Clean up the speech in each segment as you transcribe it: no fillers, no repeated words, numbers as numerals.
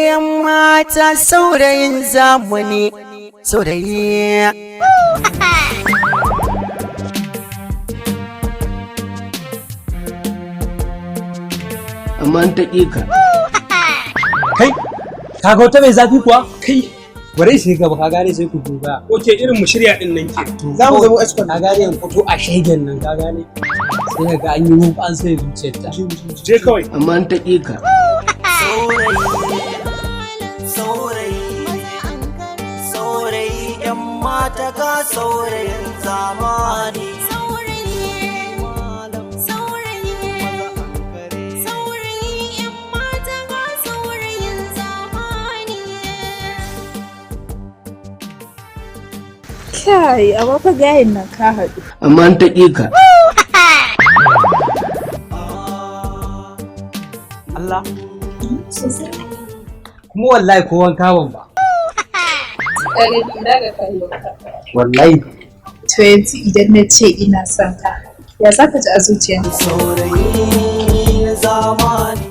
yan mata saurayin zamani saurayi. Amma an taƙi ka. Kai, kaga wata mai zafi kuwa? Kai, bare shi gaba ka gane sai ku duba. Oke irin mu shirya din nan ke. Za mu zama expert. Ka gane in fito a shegen nan ka gane. Sai ga an yi rubu an sai zuciyarta. Je kawai. Amma an taƙi ka. Saurayi yan mata ga saurayin zamani. Kai, amma fa gayin nan ka haɗu. Amma an taƙi ka. Allah. Kuma wallahi ko wanka ban ba. Kare ni daga kallon ka. Wallahi. To yanzu idan na ce ina son ka, ya za ka ji a zuciya? Saurayi zamani.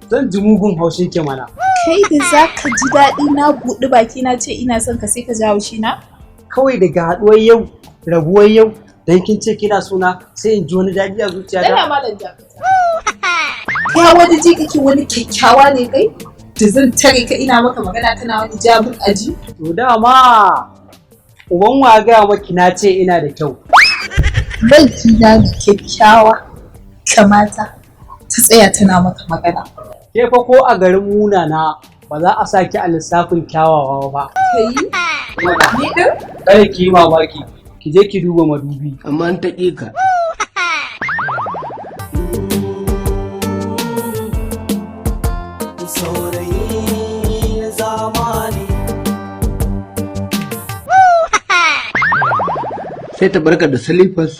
Zan ji mugun haushin ke mana. Kai da za ka ji daɗi na buɗi baki na ce ina son ka sai ka ji haushi na? Kawai daga haɗuwar yau, rabuwar yau, dan kin ce kina suna sai in ji wani daɗi a zuciya Ina ta. malam jakata. Ka wani ji kake wani kyakkyawa ne kai? Da zan tare ka ina maka magana tana wani jabin aji? To dama uban wa gaya maki na ce ina da kyau. Laifi na da kyakkyawa kamata ta tsaya tana maka magana. Ke fa ko a garin munana ba za a saki a lissafin kyawawa ba. Kai? Ni ɗin? Kada ki yi mamaki, ki je ki duba madubi. Amma an taƙi ka. Saurayi zamani. Sai ta barka da silifas.